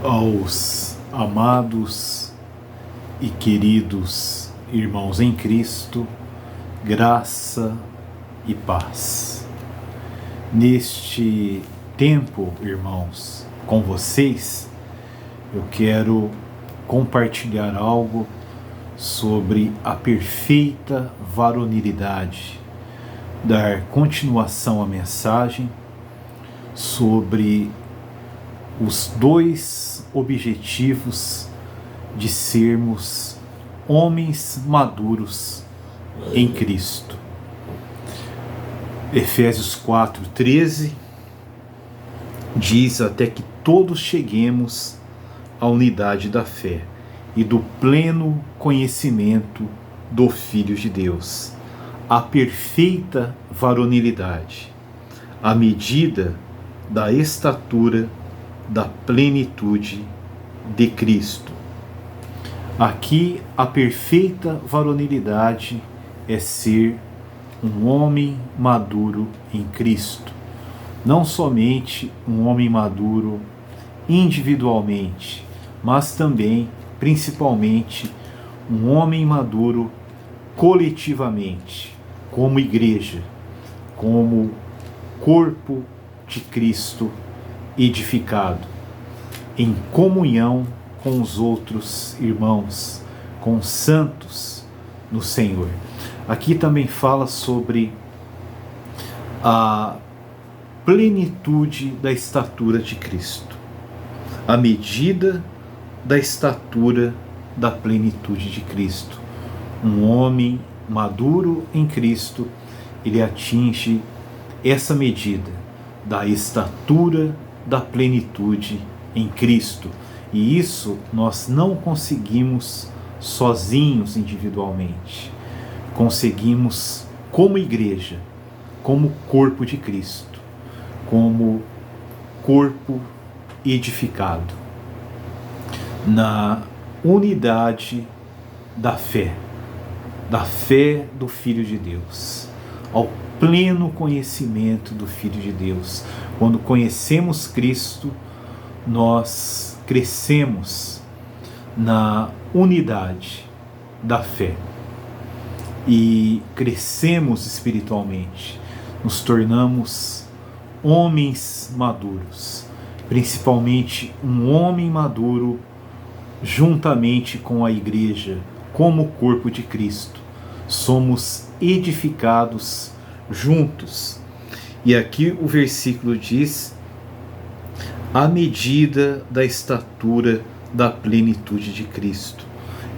Aos amados e queridos irmãos em Cristo, graça e paz. Neste tempo, irmãos, com vocês, eu quero compartilhar algo sobre a perfeita varonilidade, dar continuação à mensagem sobre os dois objetivos de sermos homens maduros em Cristo. Efésios 4:13 diz: até que todos cheguemos à unidade da fé e do pleno conhecimento do Filho de Deus, a perfeita varonilidade, à medida da estatura da plenitude de Cristo. Aqui a perfeita varonilidade é ser um homem maduro em Cristo. Não somente um homem maduro individualmente, mas também, principalmente, um homem maduro coletivamente, como igreja, como corpo de Cristo edificado, em comunhão com os outros irmãos, com os santos no Senhor. Aqui também fala sobre a plenitude da estatura de Cristo, a medida da estatura da plenitude de Cristo. Um homem maduro em Cristo, ele atinge essa medida da estatura da plenitude em Cristo. E isso nós não conseguimos sozinhos individualmente. Conseguimos como igreja, como corpo de Cristo, como corpo edificado na unidade da fé do Filho de Deus, ao pleno conhecimento do Filho de Deus. Quando conhecemos Cristo, nós crescemos na unidade da fé e crescemos espiritualmente, nos tornamos homens maduros, principalmente um homem maduro juntamente com a igreja, como corpo de Cristo. Somos edificados juntos. E aqui o versículo diz: à medida da estatura da plenitude de Cristo.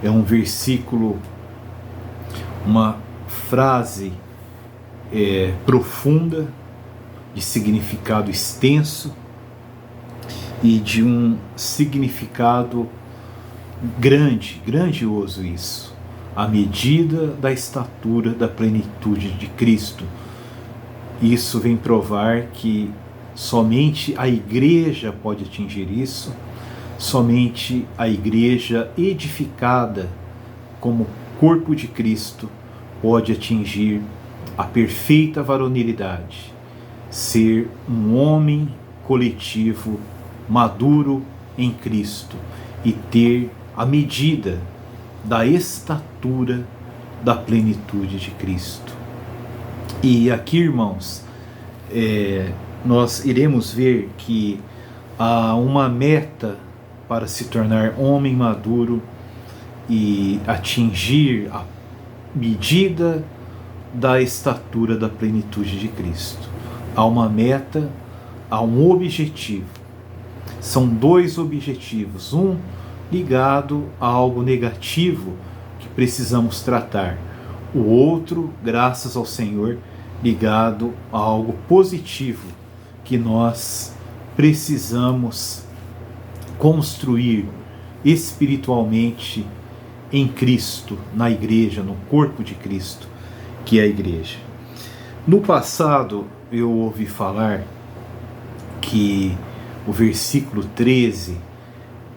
É um versículo, uma frase profunda, de significado extenso e de um significado grandioso isso. À medida da estatura da plenitude de Cristo. Isso vem provar que somente a igreja pode atingir isso, somente a igreja edificada como corpo de Cristo pode atingir a perfeita varonilidade, ser um homem coletivo maduro em Cristo e ter a medida da estatura da plenitude de Cristo. E aqui, irmãos, nós iremos ver que há uma meta para se tornar homem maduro e atingir a medida da estatura da plenitude de Cristo. Há uma meta, há um objetivo. São dois objetivos, um ligado a algo negativo que precisamos tratar, o outro, graças ao Senhor, ligado a algo positivo que nós precisamos construir espiritualmente em Cristo, na igreja, no corpo de Cristo, que é a igreja. No passado, eu ouvi falar que o versículo 13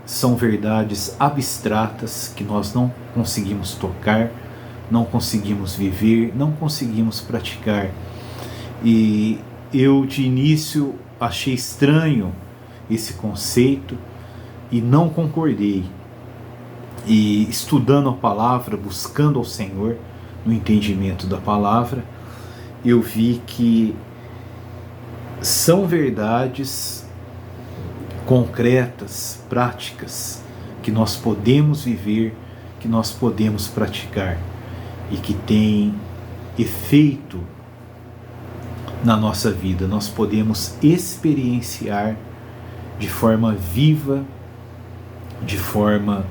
são verdades abstratas que nós não conseguimos tocar, não conseguimos viver, não conseguimos praticar. E eu de início achei estranho esse conceito e não concordei. E estudando a palavra, buscando ao Senhor no entendimento da palavra, eu vi que são verdades concretas, práticas, que nós podemos viver, que nós podemos praticar e que tem efeito na nossa vida. Nós podemos experienciar de forma viva, de forma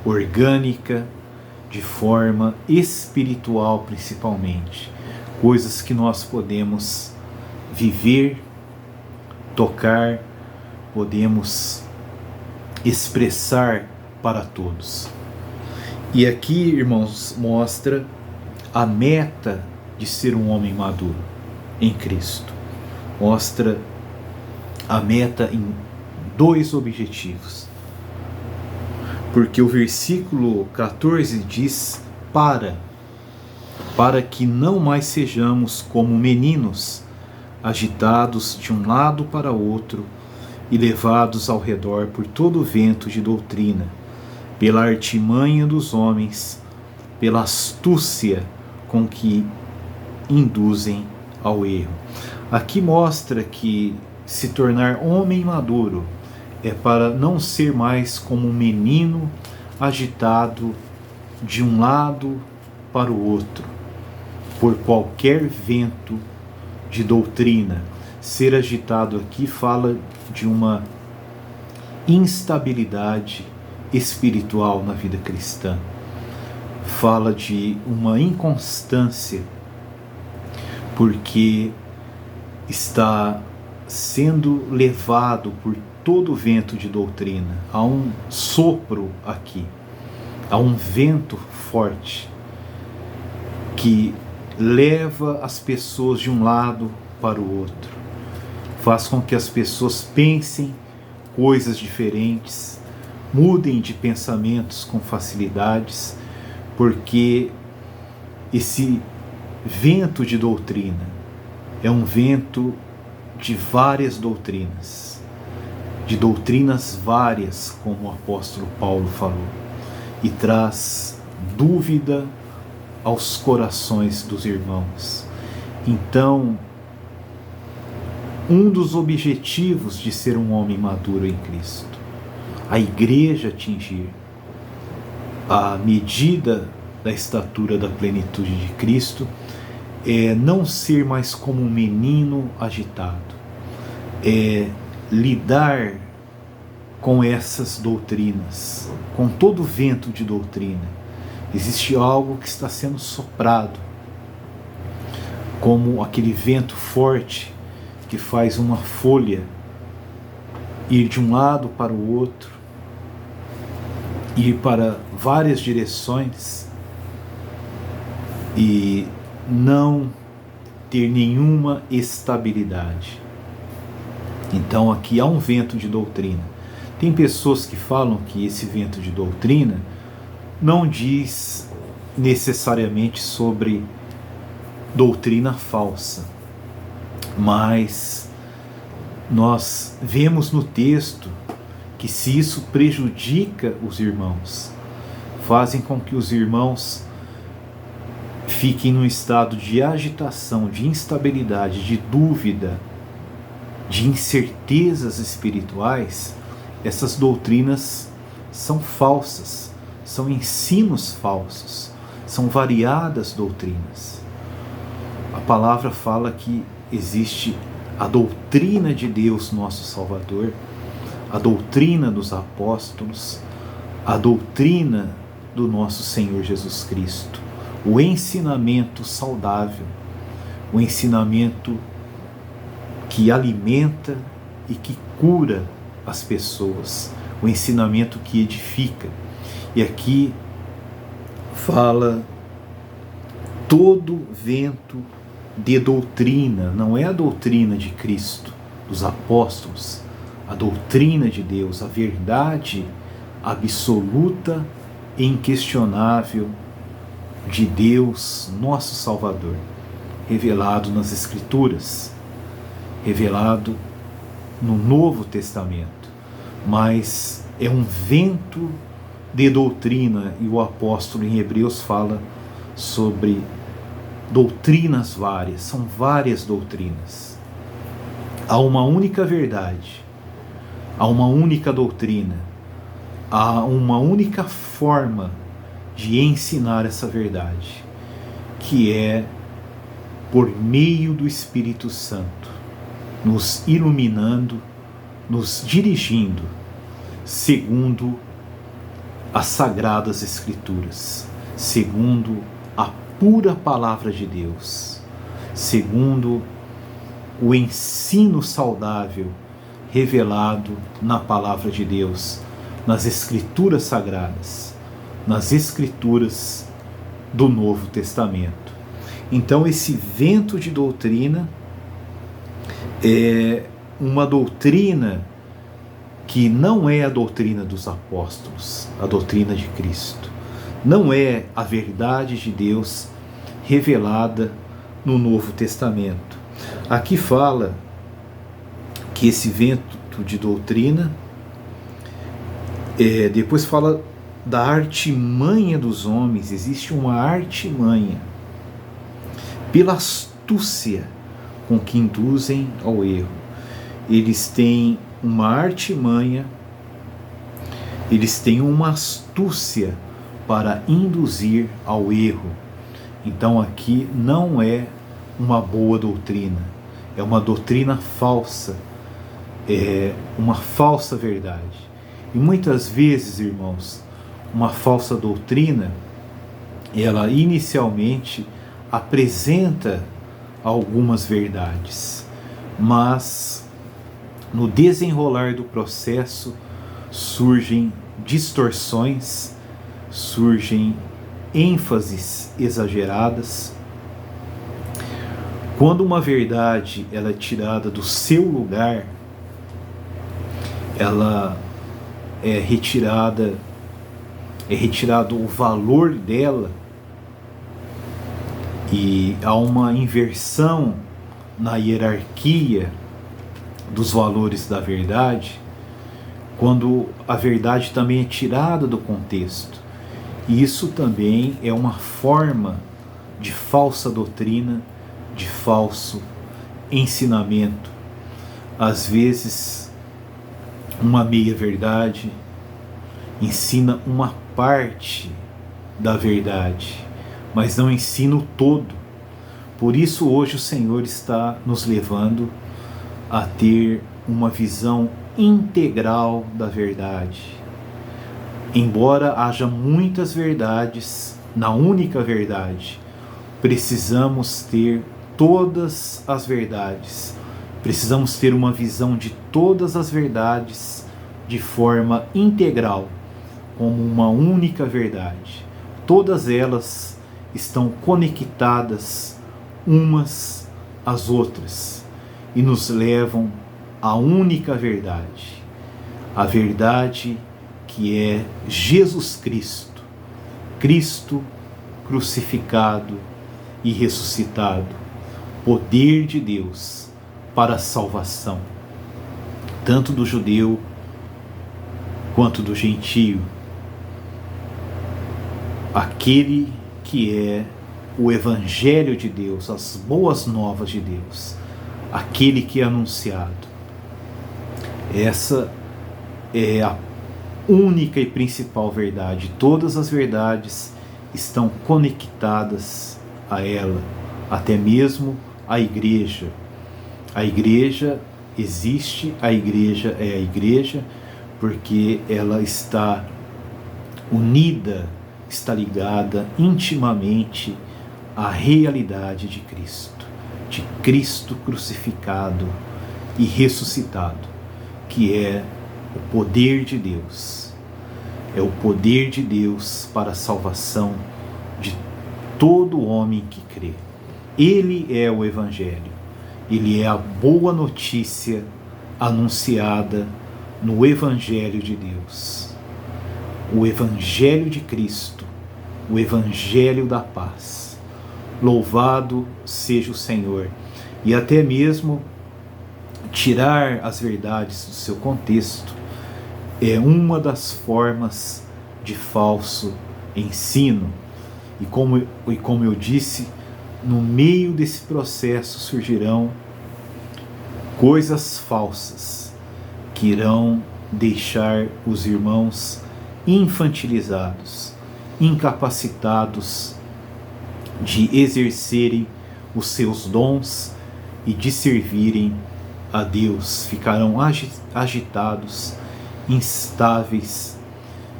orgânica, de forma espiritual principalmente. Coisas que nós podemos viver, tocar, podemos expressar para todos. E aqui, irmãos, mostra a meta de ser um homem maduro em Cristo. Mostra a meta em 2 objetivos. Porque o versículo 14 diz: para que não mais sejamos como meninos, agitados de um lado para outro e levados ao redor por todo o vento de doutrina, pela artimanha dos homens, pela astúcia com que induzem ao erro. Aqui mostra que se tornar homem maduro é para não ser mais como um menino agitado de um lado para o outro, por qualquer vento de doutrina. Ser agitado aqui fala de uma instabilidade espiritual na vida cristã. Fala de uma inconstância, porque está sendo levado por todo o vento de doutrina. Há um sopro aqui, há um vento forte que leva as pessoas de um lado para o outro, faz com que as pessoas pensem coisas diferentes, mudem de pensamentos com facilidades, porque esse vento de doutrina é um vento de várias doutrinas, de doutrinas várias, como o apóstolo Paulo falou, e traz dúvida aos corações dos irmãos. Então, um dos objetivos de ser um homem maduro em Cristo, a igreja atingir a medida da estatura da plenitude de Cristo, é não ser mais como um menino agitado, é lidar com essas doutrinas, com todo o vento de doutrina. Existe algo que está sendo soprado, como aquele vento forte que faz uma folha ir de um lado para o outro, ir para várias direções e não ter nenhuma estabilidade. Então aqui há um vento de doutrina. Tem pessoas que falam que esse vento de doutrina não diz necessariamente sobre doutrina falsa, mas nós vemos no texto que se isso prejudica os irmãos, fazem com que os irmãos fiquem num estado de agitação, de instabilidade, de dúvida, de incertezas espirituais, essas doutrinas são falsas, são ensinos falsos, são variadas doutrinas. A palavra fala que existe a doutrina de Deus, nosso Salvador, a doutrina dos apóstolos, a doutrina do nosso Senhor Jesus Cristo, o ensinamento saudável, o ensinamento que alimenta e que cura as pessoas, o ensinamento que edifica. E aqui fala todo vento de doutrina, não é a doutrina de Cristo, dos apóstolos, a doutrina de Deus, a verdade absoluta e inquestionável de Deus, nosso Salvador, revelado nas Escrituras, revelado no Novo Testamento. Mas é um vento de doutrina, e o apóstolo em Hebreus fala sobre doutrinas várias, são várias doutrinas. Há uma única verdade, há uma única doutrina, há uma única forma de ensinar essa verdade, que é por meio do Espírito Santo, nos iluminando, nos dirigindo, segundo as Sagradas Escrituras, segundo a pura Palavra de Deus, segundo o ensino saudável revelado na Palavra de Deus, nas Escrituras Sagradas, nas Escrituras do Novo Testamento. Então, esse vento de doutrina é uma doutrina que não é a doutrina dos apóstolos, a doutrina de Cristo. Não é a verdade de Deus revelada no Novo Testamento. Aqui fala que esse vento de doutrina, depois fala da artimanha dos homens. Existe uma artimanha pela astúcia com que induzem ao erro. Eles têm uma artimanha, eles têm uma astúcia para induzir ao erro. Então aqui não é uma boa doutrina, é uma doutrina falsa, é uma falsa verdade. E muitas vezes, irmãos, uma falsa doutrina, ela inicialmente apresenta algumas verdades, mas no desenrolar do processo surgem distorções, surgem ênfases exageradas. Quando uma verdade ela é tirada do seu lugar, ela é retirado o valor dela, e há uma inversão na hierarquia dos valores da verdade, quando a verdade também é tirada do contexto. E isso também é uma forma de falsa doutrina, de falso ensinamento. Às vezes, uma meia-verdade ensina uma parte da verdade, mas não ensina o todo. Por isso hoje o Senhor está nos levando a ter uma visão integral da verdade. Embora haja muitas verdades na única verdade, precisamos ter todas as verdades. Precisamos ter uma visão de todas as verdades de forma integral, como uma única verdade. Todas elas estão conectadas umas às outras e nos levam à única verdade, a verdade que é Jesus Cristo, Cristo crucificado e ressuscitado, poder de Deus para a salvação, tanto do judeu quanto do gentio, aquele que é o Evangelho de Deus, as boas novas de Deus, aquele que é anunciado. Essa é a única e principal verdade. Todas as verdades estão conectadas a ela, até mesmo a igreja. A igreja existe, a igreja é a igreja, porque ela está unida, está ligada intimamente à realidade de Cristo crucificado e ressuscitado, que é o poder de Deus. É o poder de Deus para a salvação de todo homem que crê. Ele é o Evangelho. Ele é a boa notícia anunciada no Evangelho de Deus. O Evangelho de Cristo, o Evangelho da paz. Louvado seja o Senhor. E até mesmo tirar as verdades do seu contexto é uma das formas de falso ensino. E como eu disse, no meio desse processo surgirão coisas falsas que irão deixar os irmãos infantilizados, incapacitados de exercerem os seus dons e de servirem a Deus. Ficarão agitados, instáveis,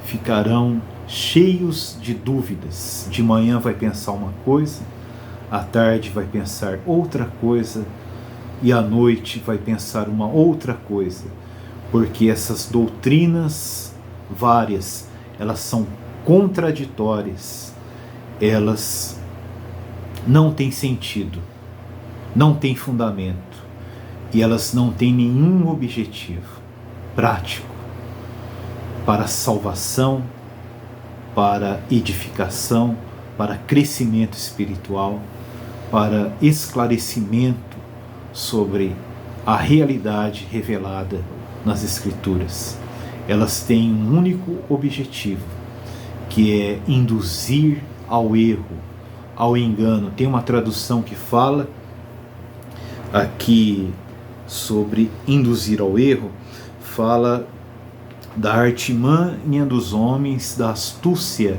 ficarão cheios de dúvidas. De manhã vai pensar uma coisa, à tarde vai pensar outra coisa e à noite vai pensar uma outra coisa, porque essas doutrinas várias, elas são contraditórias, elas não têm sentido, não têm fundamento e elas não têm nenhum objetivo prático para salvação, para edificação, para crescimento espiritual, para esclarecimento sobre a realidade revelada nas Escrituras. Elas têm um único objetivo, que é induzir ao erro, ao engano. Tem uma tradução que fala aqui sobre induzir ao erro, fala da artimanha dos homens, da astúcia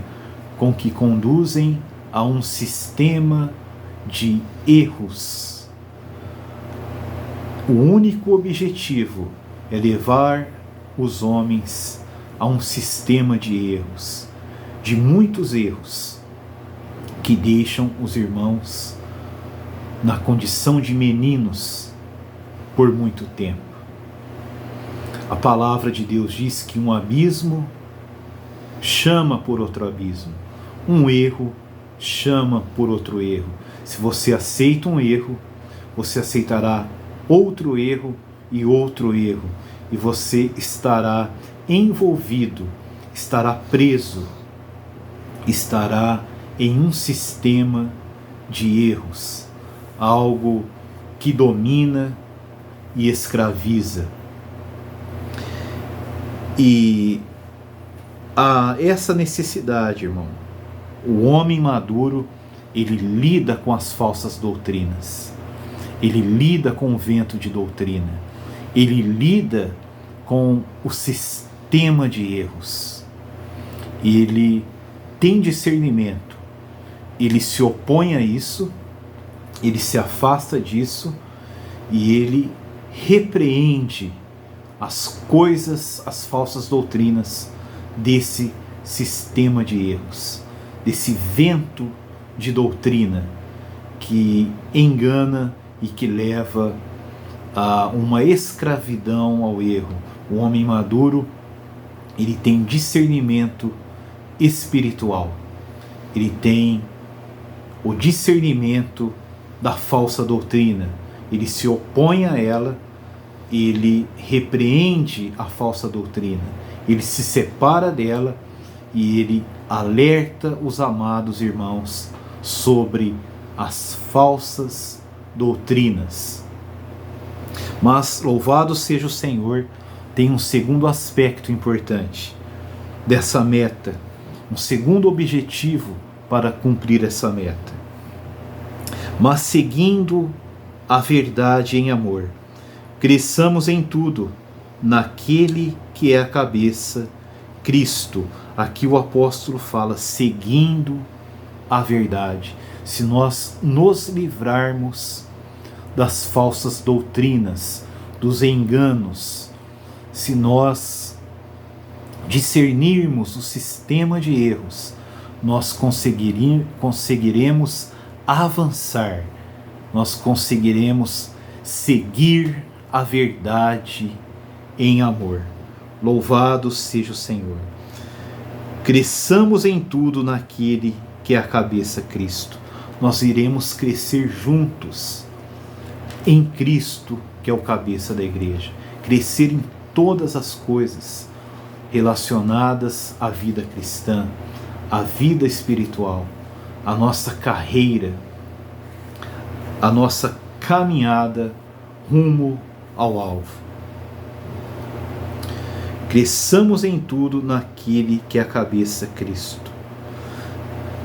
com que conduzem a um sistema de erros. O único objetivo é levar os homens a um sistema de erros, de muitos erros, que deixam os irmãos na condição de meninos por muito tempo. A palavra de Deus diz que um abismo chama por outro abismo, um erro chama por outro erro. Se você aceita um erro, você aceitará outro erro e outro erro, e você estará envolvido, estará preso, estará em um sistema de erros, algo que domina e escraviza. E há essa necessidade, irmão. O homem maduro, ele lida com as falsas doutrinas, ele lida com o vento de doutrina, ele lida com o sistema de erros, ele tem discernimento, ele se opõe a isso, ele se afasta disso e ele repreende as coisas, as falsas doutrinas desse sistema de erros, desse vento de doutrina que engana e que leva a uma escravidão ao erro. O homem maduro, ele tem discernimento espiritual, ele tem o discernimento da falsa doutrina, ele se opõe a ela, ele repreende a falsa doutrina, ele se separa dela e ele alerta os amados irmãos sobre as falsas doutrinas. Mas louvado seja o Senhor, tem um segundo aspecto importante dessa meta, um segundo objetivo para cumprir essa meta. Mas seguindo a verdade em amor, cresçamos em tudo naquele que é a cabeça, Cristo. Aqui o apóstolo fala seguindo a verdade. Se nós nos livrarmos das falsas doutrinas, dos enganos, se nós discernirmos o sistema de erros, nós conseguiremos avançar, nós conseguiremos seguir a verdade em amor. Louvado seja o Senhor. Cresçamos em tudo naquele que é a cabeça, Cristo. Nós iremos crescer juntos em Cristo, que é o cabeça da igreja. Crescer em todas as coisas relacionadas à vida cristã, à vida espiritual, à nossa carreira, à nossa caminhada rumo ao alvo. Cresçamos em tudo naquele que é a cabeça, Cristo.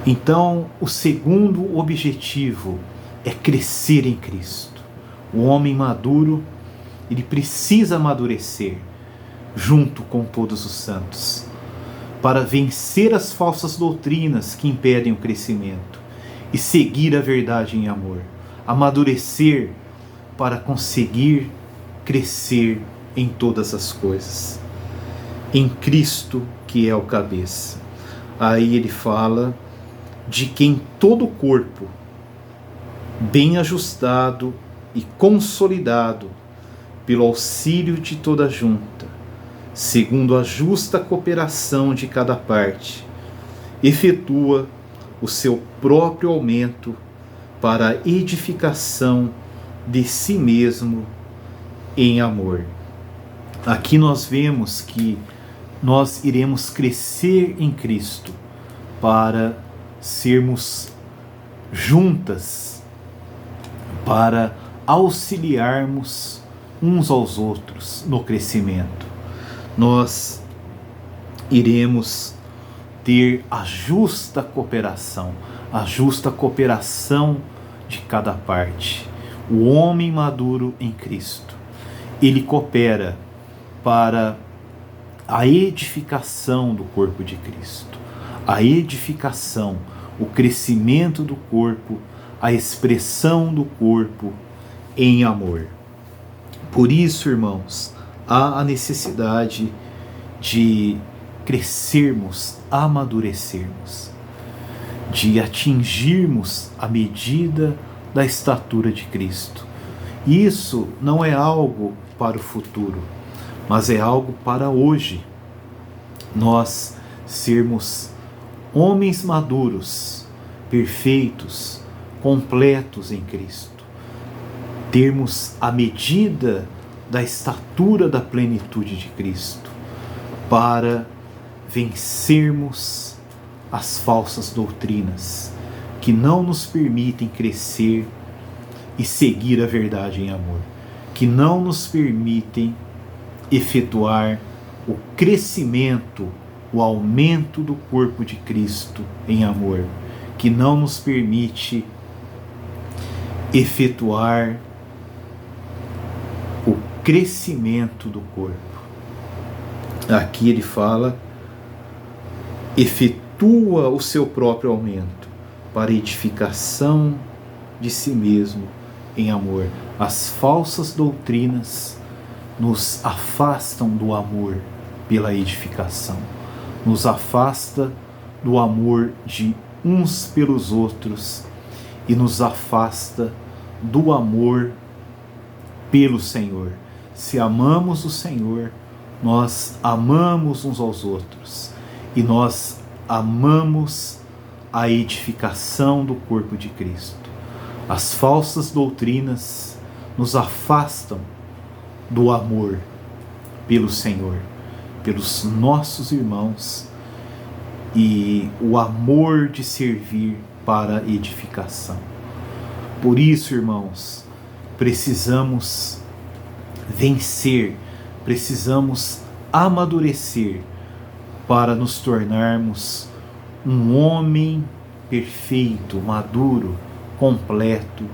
Então, o segundo objetivo é crescer em Cristo. O homem maduro, ele precisa amadurecer junto com todos os santos, para vencer as falsas doutrinas que impedem o crescimento e seguir a verdade em amor. Amadurecer para conseguir crescer em todas as coisas. Em Cristo, que é o cabeça. Aí ele fala de quem todo o corpo, bem ajustado e consolidado pelo auxílio de toda a junta, segundo a justa cooperação de cada parte, efetua o seu próprio aumento para a edificação de si mesmo em amor. Aqui nós vemos que nós iremos crescer em Cristo para sermos juntas, para auxiliarmos uns aos outros no crescimento. Nós iremos ter a justa cooperação de cada parte. O homem maduro em Cristo, ele coopera para a edificação do corpo de Cristo, a edificação, o crescimento do corpo, a expressão do corpo em amor. Por isso, irmãos, há a necessidade de crescermos, amadurecermos, de atingirmos a medida da estatura de Cristo. Isso não é algo para o futuro, mas é algo para hoje. Nós sermos homens maduros, perfeitos, completos em Cristo. Termos a medida da estatura da plenitude de Cristo, para vencermos as falsas doutrinas que não nos permitem crescer e seguir a verdade em amor, que não nos permitem efetuar o crescimento, o aumento do corpo de Cristo em amor, que não nos permite efetuar o crescimento do corpo. Aqui ele fala, efetua o seu próprio aumento para edificação de si mesmo em amor. As falsas doutrinas nos afastam do amor pela edificação, nos afasta do amor de uns pelos outros e nos afasta do amor pelo Senhor. Se amamos o Senhor, nós amamos uns aos outros e nós amamos a edificação do corpo de Cristo. As falsas doutrinas nos afastam do amor pelo Senhor, pelos nossos irmãos, e o amor de servir para a edificação. Por isso, irmãos, precisamos vencer, precisamos amadurecer para nos tornarmos um homem perfeito, maduro, completo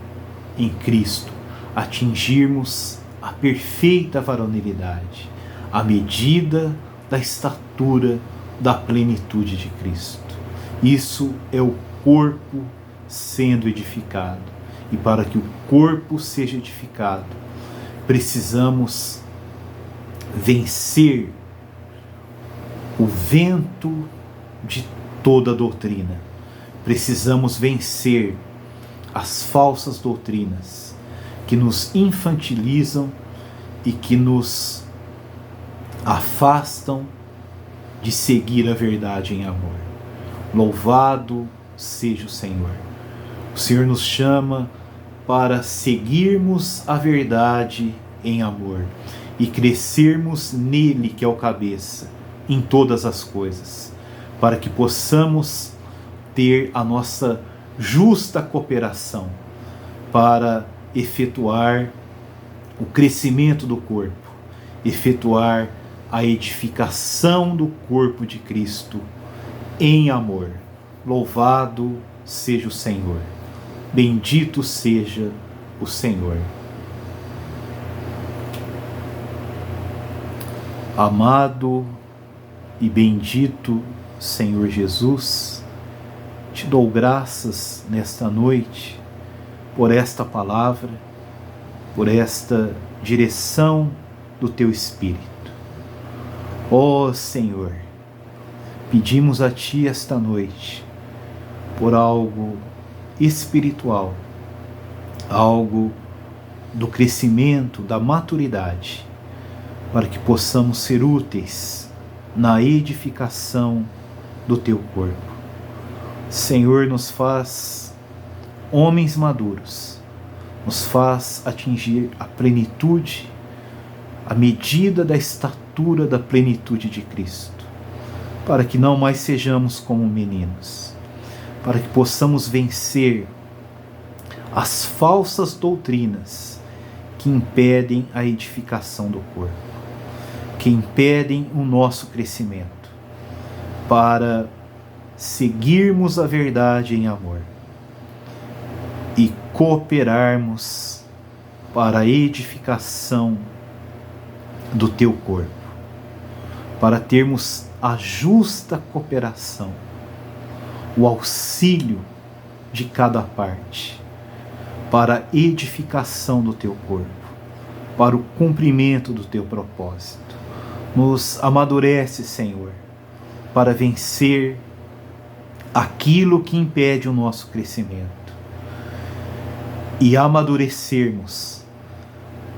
em Cristo, atingirmos a perfeita varonilidade, à medida da estatura da plenitude de Cristo. Isso é o corpo sendo edificado. E para que o corpo seja edificado, precisamos vencer o vento de toda doutrina. Precisamos vencer as falsas doutrinas que nos infantilizam e que nos afastam de seguir a verdade em amor. Louvado seja o Senhor. O Senhor nos chama para seguirmos a verdade em amor e crescermos nele, que é o cabeça, em todas as coisas, para que possamos ter a nossa justa cooperação para efetuar o crescimento do corpo, efetuar a edificação do corpo de Cristo em amor. Louvado seja o Senhor. Bendito seja o Senhor. Amado e bendito Senhor Jesus, te dou graças nesta noite por esta palavra, por esta direção do Teu Espírito. Ó Senhor, pedimos a Ti esta noite por algo espiritual, algo do crescimento, da maturidade, para que possamos ser úteis na edificação do Teu corpo. Senhor, nos faz homens maduros, nos faz atingir a plenitude, a medida da estatura da plenitude de Cristo, para que não mais sejamos como meninos, para que possamos vencer as falsas doutrinas que impedem a edificação do corpo, que impedem o nosso crescimento, para seguirmos a verdade em amor e cooperarmos para a edificação do Teu corpo, para termos a justa cooperação, o auxílio de cada parte, para a edificação do Teu corpo, para o cumprimento do Teu propósito. Nos amadurece, Senhor, para vencer aquilo que impede o nosso crescimento e amadurecermos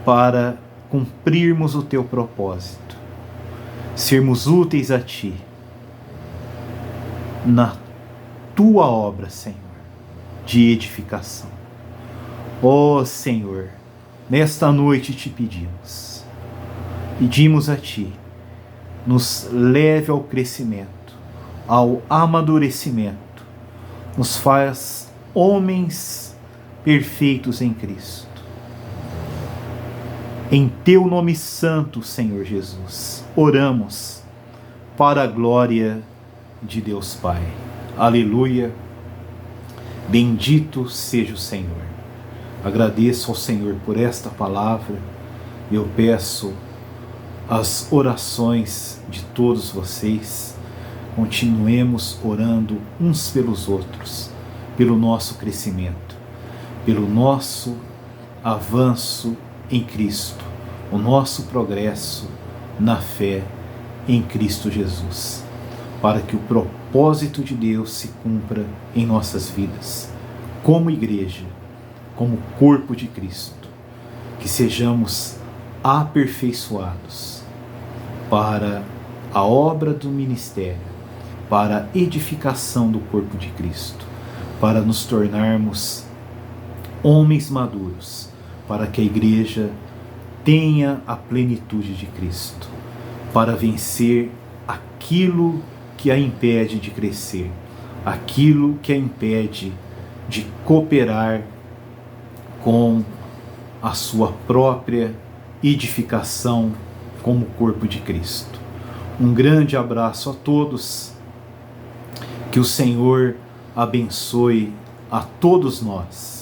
para cumprirmos o Teu propósito, sermos úteis a Ti na Tua obra, Senhor, de edificação. Ó Senhor, nesta noite te pedimos a Ti, nos leve ao crescimento, ao amadurecimento, nos faz homens perfeitos em Cristo. Em Teu nome santo, Senhor Jesus, oramos para a glória de Deus Pai. Aleluia. Bendito seja o Senhor. Agradeço ao Senhor por esta palavra. Eu peço as orações de todos vocês. Continuemos orando uns pelos outros, pelo nosso crescimento, pelo nosso avanço em Cristo, o nosso progresso na fé em Cristo Jesus, para que o propósito de Deus se cumpra em nossas vidas, como igreja, como corpo de Cristo, que sejamos aperfeiçoados para a obra do ministério, para a edificação do corpo de Cristo, para nos tornarmos homens maduros, para que a igreja tenha a plenitude de Cristo, para vencer aquilo que a impede de crescer, aquilo que a impede de cooperar com a sua própria edificação como corpo de Cristo. Um grande abraço a todos, que o Senhor abençoe a todos nós.